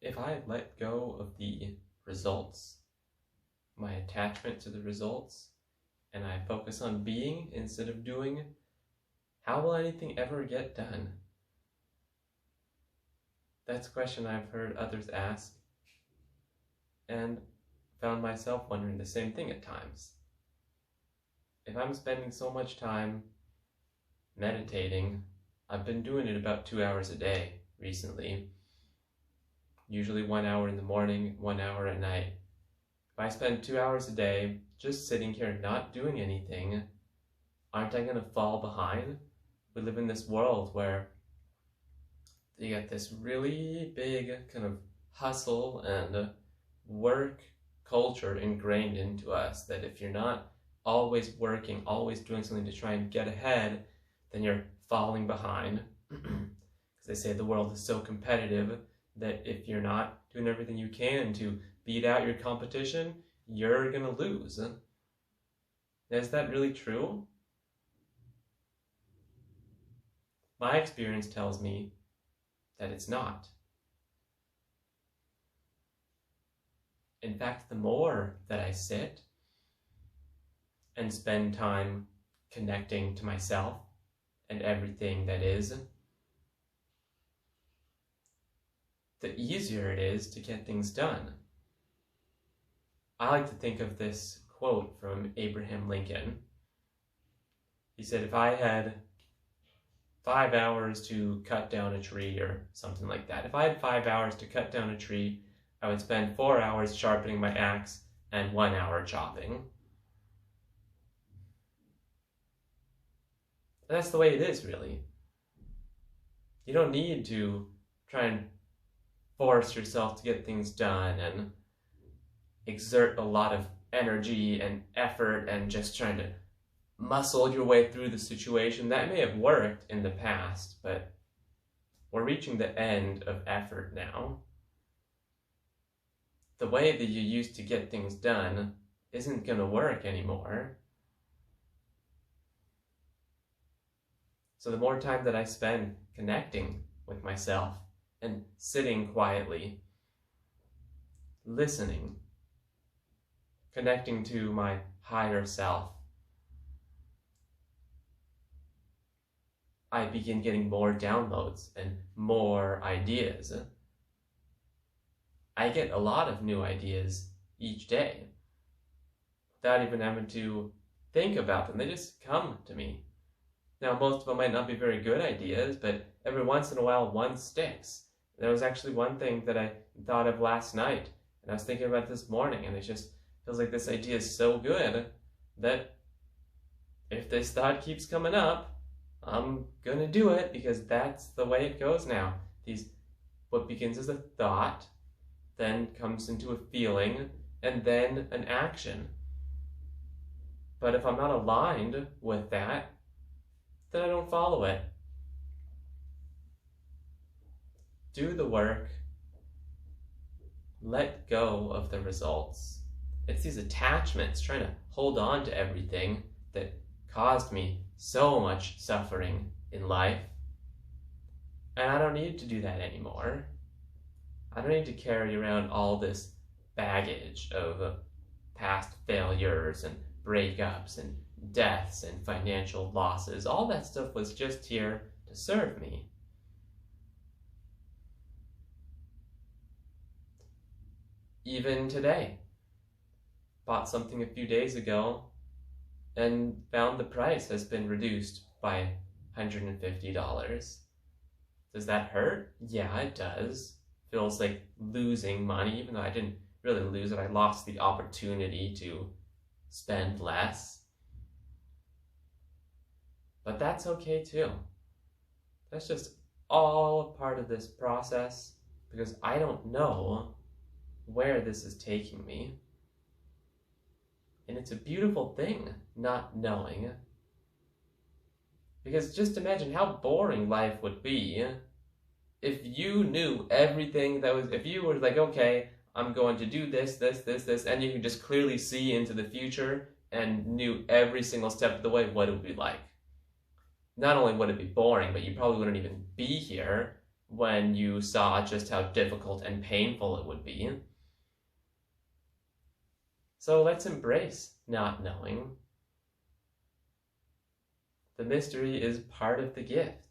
If I let go of the results, my attachment to the results, and I focus on being instead of doing, how will anything ever get done? That's a question I've heard others ask, and found myself wondering the same thing at times. If I'm spending so much time meditating, I've been doing it about 2 hours a day recently, usually 1 hour in the morning, 1 hour at night. If I spend 2 hours a day just sitting here not doing anything, aren't I going to fall behind? We live in this world where you get this really big kind of hustle and work culture ingrained into us that if you're not always working, always doing something to try and get ahead, then you're falling behind. Because they say the world is so competitive that if you're not doing everything you can to beat out your competition, you're gonna lose. Is that really true? My experience tells me that it's not. In fact, the more that I sit and spend time connecting to myself and everything that is, the easier it is to get things done. I like to think of this quote from Abraham Lincoln. He said, if I had 5 hours to cut down a tree or something like that, if I had 5 hours to cut down a tree, I would spend 4 hours sharpening my axe and 1 hour chopping. And that's the way it is, really. You don't need to try and force yourself to get things done and exert a lot of energy and effort and just trying to muscle your way through the situation. That may have worked in the past, but we're reaching the end of effort now. The way that you used to get things done isn't going to work anymore. So the more time that I spend connecting with myself and sitting quietly, listening, connecting to my higher self, I begin getting more downloads and more ideas. I get a lot of new ideas each day without even having to think about them. They just come to me. Now, most of them might not be very good ideas, but every once in a while, one sticks. There was actually one thing that I thought of last night, and I was thinking about this morning, and it just feels like this idea is so good that if this thought keeps coming up, I'm gonna do it because that's the way it goes now. What begins as a thought, then comes into a feeling, and then an action. But if I'm not aligned with that, then I don't follow it. Do the work. Let go of the results. It's these attachments trying to hold on to everything that caused me so much suffering in life. And I don't need to do that anymore. I don't need to carry around all this baggage of past failures and breakups and deaths and financial losses. All that stuff was just here to serve me. Even today, bought something a few days ago and found the price has been reduced by $150. Does that hurt? Yeah, it does. Feels like losing money, even though I didn't really lose it. I lost the opportunity to spend less. But that's okay too. That's just all a part of this process because I don't know where this is taking me. And it's a beautiful thing not knowing. Because just imagine how boring life would be if you knew everything that was, if you were like, okay, I'm going to do this, and you could just clearly see into the future and knew every single step of the way what it would be like. Not only would it be boring, but you probably wouldn't even be here when you saw just how difficult and painful it would be. So let's embrace not knowing. The mystery is part of the gift.